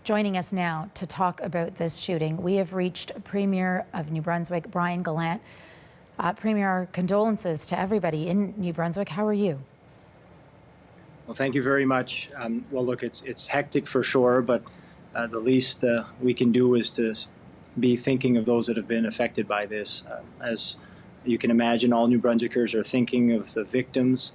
Joining us now to talk about this shooting, we have reached Premier of New Brunswick, Brian Gallant. Premier, our condolences to everybody in New Brunswick. How are you? Well, thank you very much. Well, look, it's hectic for sure, but the least we can do is to be thinking of those that have been affected by this. As you can imagine, all New Brunswickers are thinking of the victims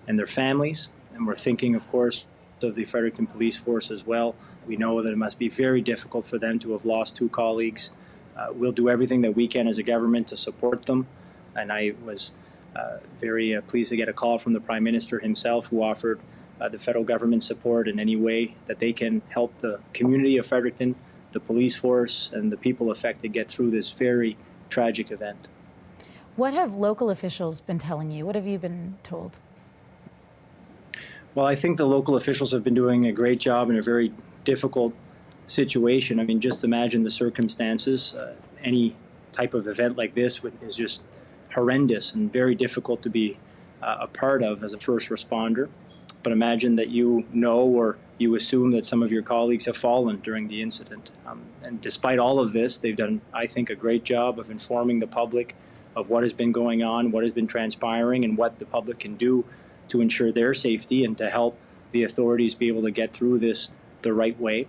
and their families, and we're thinking, of course, of the Fredericton Police Force as well. We know that it must be very difficult for them to have lost two colleagues. We'll do everything that we can as a government to support them, and I was very pleased to get a call from the Prime Minister himself, who offered the federal government support in any way that they can help the community of Fredericton, the police force, and the people affected get through this very tragic event. What have local officials been telling you? What have you been told? Well, I think the local officials have been doing a great job in a very difficult situation. I mean, just imagine the circumstances. Any type of event like this is just horrendous and very difficult to be a part of as a first responder. But imagine that you know or you assume that some of your colleagues have fallen during the incident. And despite all of this, they've done, I think, a great job of informing the public of what has been going on, what has been transpiring, and what the public can do to ensure their safety and to help the authorities be able to get through this the right way.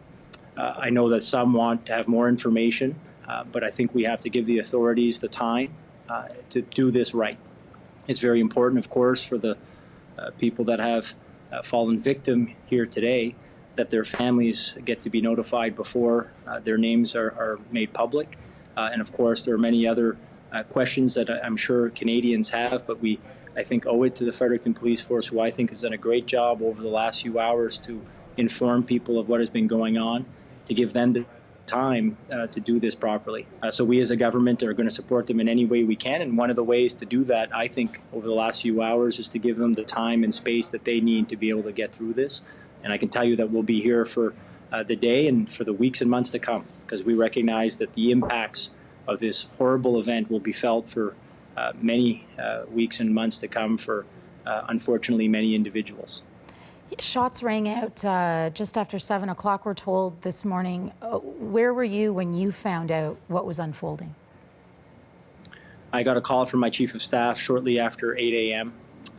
I know that some want to have more information, but I think we have to give the authorities the time to do this right. It's very important, of course, for the people that have fallen victim here today, that their families get to be notified before their names are made public. And of course, there are many other questions that I'm sure Canadians have, but I think, owe it to the Fredericton Police Force, who I think has done a great job over the last few hours to inform people of what has been going on, to give them the time to do this properly. So we as a government are going to support them in any way we can, and one of the ways to do that, I think, over the last few hours is to give them the time and space that they need to be able to get through this. And I can tell you that we'll be here for the day and for the weeks and months to come, because we recognize that the impacts of this horrible event will be felt for many weeks and months to come for, unfortunately, many individuals. Shots rang out just after 7 o'clock, we're told this morning. Where were you when you found out what was unfolding? I got a call from my Chief of Staff shortly after 8 a.m.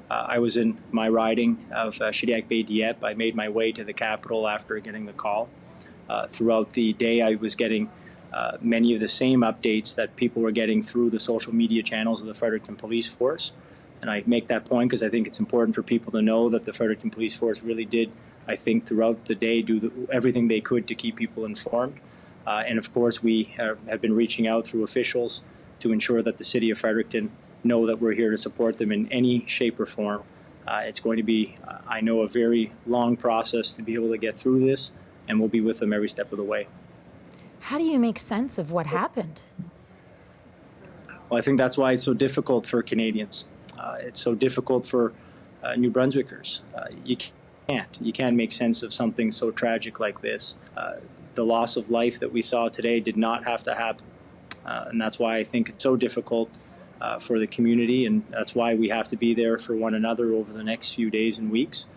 I was in my riding of Shediac Bay Dieppe. I made my way to the capital after getting the call. Throughout the day, I was getting many of the same updates that people were getting through the social media channels of the Fredericton Police Force. And I make that point because I think it's important for people to know that the Fredericton Police Force really did, I think, throughout the day do everything they could to keep people informed. And of course, we have been reaching out through officials to ensure that the city of Fredericton know that we're here to support them in any shape or form. It's going to be, I know, a very long process to be able to get through this, and we'll be with them every step of the way. How do you make sense of what happened? Well, I think that's why it's so difficult for Canadians. It's so difficult for New Brunswickers. You can't make sense of something so tragic like this. The loss of life that we saw today did not have to happen. And that's why I think it's so difficult for the community, and that's why we have to be there for one another over the next few days and weeks.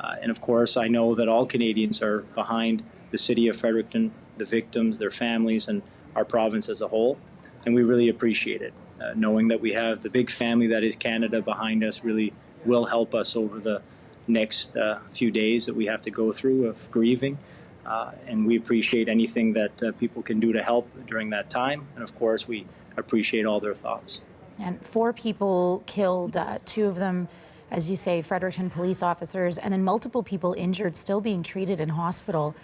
And of course, I know that all Canadians are behind the city of Fredericton, the victims, their families, and our province as a whole. And we really appreciate it. Knowing that we have the big family that is Canada behind us really will help us over the next few days that we have to go through of grieving. And we appreciate anything that people can do to help during that time. And of course, we appreciate all their thoughts. And 4 people killed, 2 of them, as you say, Fredericton police officers, and then multiple people injured, still being treated in hospital.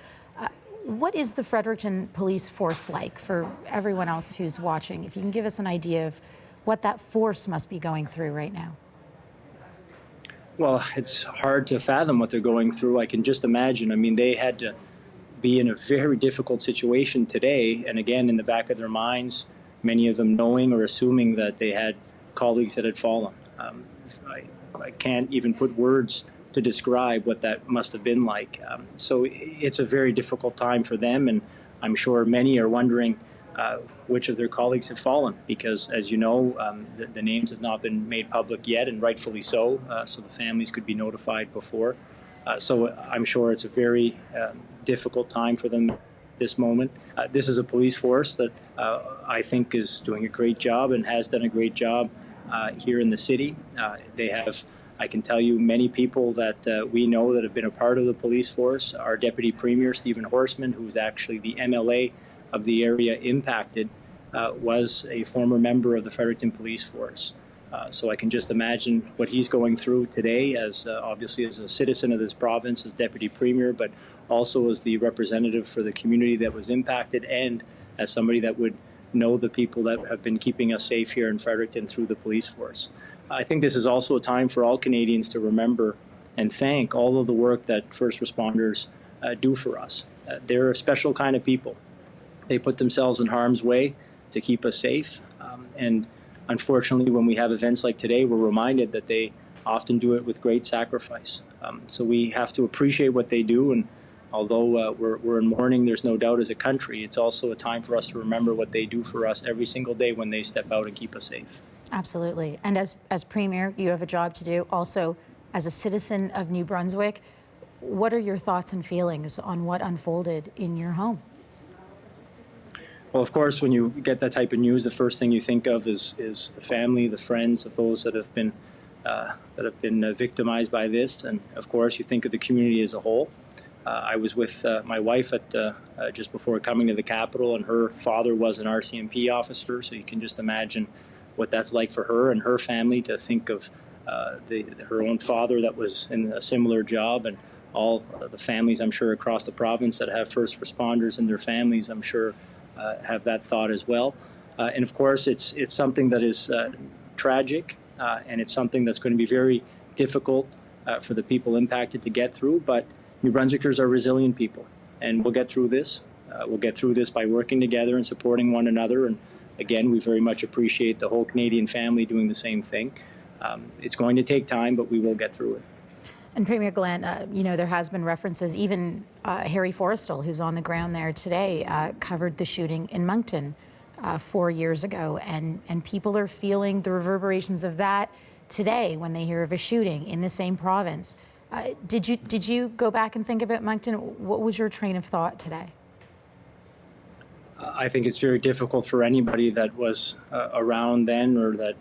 What is the Fredericton police force like for everyone else who's watching? If you can give us an idea of what that force must be going through right now. Well, it's hard to fathom what they're going through. I can just imagine. I mean, they had to be in a very difficult situation today. And again, in the back of their minds, many of them knowing or assuming that they had colleagues that had fallen. I can't even put words to describe what that must have been like. So it's a very difficult time for them, and I'm sure many are wondering which of their colleagues have fallen, because, as you know, the names have not been made public yet, and rightfully so, so the families could be notified before. So I'm sure it's a very difficult time for them this moment. This is a police force that I think is doing a great job and has done a great job here in the city. They have, I can tell you, many people that we know that have been a part of the police force. Our Deputy Premier, Stephen Horseman, who's actually the MLA of the area impacted, was a former member of the Fredericton Police Force. So I can just imagine what he's going through today as obviously as a citizen of this province, as Deputy Premier, but also as the representative for the community that was impacted and as somebody that would know the people that have been keeping us safe here in Fredericton through the police force. I think this is also a time for all Canadians to remember and thank all of the work that first responders do for us. They're a special kind of people. They put themselves in harm's way to keep us safe. And unfortunately, when we have events like today, we're reminded that they often do it with great sacrifice. So we have to appreciate what they do. And although we're in mourning, there's no doubt as a country, it's also a time for us to remember what they do for us every single day when they step out and keep us safe. Absolutely. And as Premier, you have a job to do. Also, as a citizen of New Brunswick, what are your thoughts and feelings on what unfolded in your home? Well, of course, when you get that type of news, the first thing you think of is the family, the friends of those that have been victimized by this, and of course, you think of the community as a whole. I was with my wife at just before coming to the Capitol, and her father was an RCMP officer, so you can just imagine what that's like for her and her family to think of her own father that was in a similar job, and all the families, I'm sure, across the province that have first responders and their families, I'm sure, have that thought as well. And of course, it's something that is tragic, and it's something that's going to be very difficult for the people impacted to get through. But New Brunswickers are resilient people, and we'll get through this. We'll get through this by working together and supporting one another. And again, we very much appreciate the whole Canadian family doing the same thing. It's going to take time, but we will get through it. And Premier Gallant, there has been references, even Harry Forrestal, who's on the ground there today, covered the shooting in Moncton 4 years ago. And people are feeling the reverberations of that today when they hear of a shooting in the same province. Did you go back and think about Moncton? What was your train of thought today? I think it's very difficult for anybody that was around then or that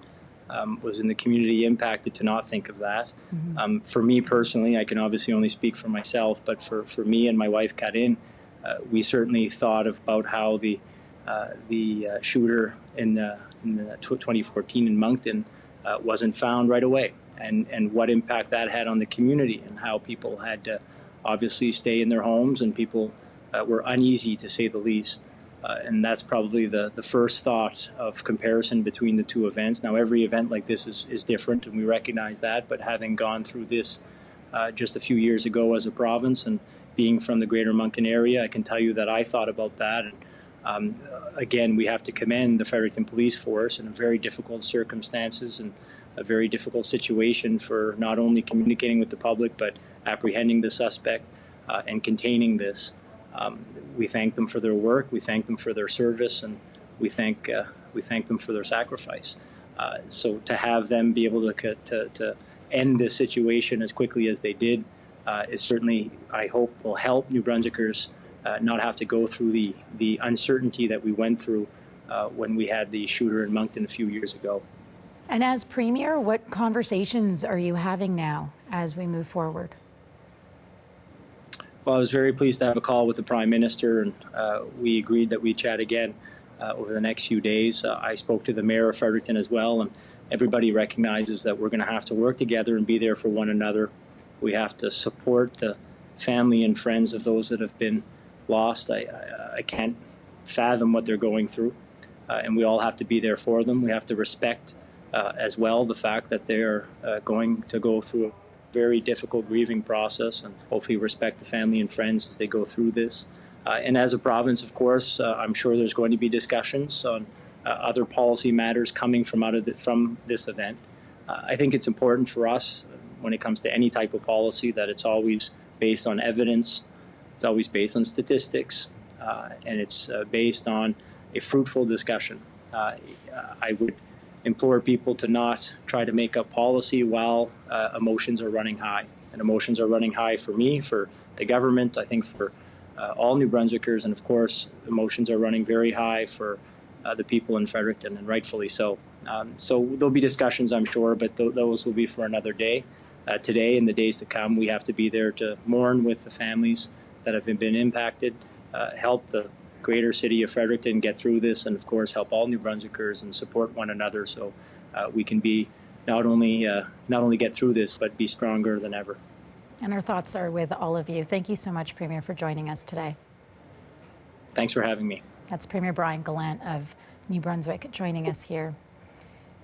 was in the community impacted to not think of that. Mm-hmm. For me personally, I can obviously only speak for myself, but for me and my wife, Karin, we certainly thought about how the shooter in 2014 in Moncton wasn't found right away, and what impact that had on the community, and how people had to obviously stay in their homes, and people were uneasy, to say the least. And that's probably the first thought of comparison between the two events. Now, every event like this is different, and we recognize that, but having gone through this just a few years ago as a province and being from the Greater Moncton area, I can tell you that I thought about that. And again, we have to commend the Fredericton Police Force in very difficult circumstances and a very difficult situation for not only communicating with the public, but apprehending the suspect and containing this. We thank them for their work, we thank them for their service, and we thank them for their sacrifice. So to have them be able to end this situation as quickly as they did is certainly, I hope, will help New Brunswickers not have to go through the uncertainty that we went through when we had the shooter in Moncton a few years ago. And as Premier, what conversations are you having now as we move forward? Well, I was very pleased to have a call with the Prime Minister, and we agreed that we'd chat again over the next few days. I spoke to the Mayor of Fredericton as well, and everybody recognizes that we're going to have to work together and be there for one another. We have to support the family and friends of those that have been lost. I can't fathom what they're going through, and we all have to be there for them. We have to respect as well the fact that they're going to go through a very difficult grieving process, and hopefully respect the family and friends as they go through this. And as a province, of course, I'm sure there's going to be discussions on other policy matters coming from this event. I think it's important for us when it comes to any type of policy that it's always based on evidence, it's always based on statistics, and it's based on a fruitful discussion. I would implore people to not try to make up policy while emotions are running high. And emotions are running high for me, for the government, I think for all New Brunswickers, and of course, emotions are running very high for the people in Fredericton, and rightfully so. So there'll be discussions, I'm sure, but those will be for another day. Today and the days to come, we have to be there to mourn with the families that have been impacted, help the greater city of Fredericton get through this, and of course help all New Brunswickers and support one another so we can be not only get through this, but be stronger than ever. And our thoughts are with all of you. Thank you so much, Premier, for joining us today. Thanks for having me. That's Premier Brian Gallant of New Brunswick joining us here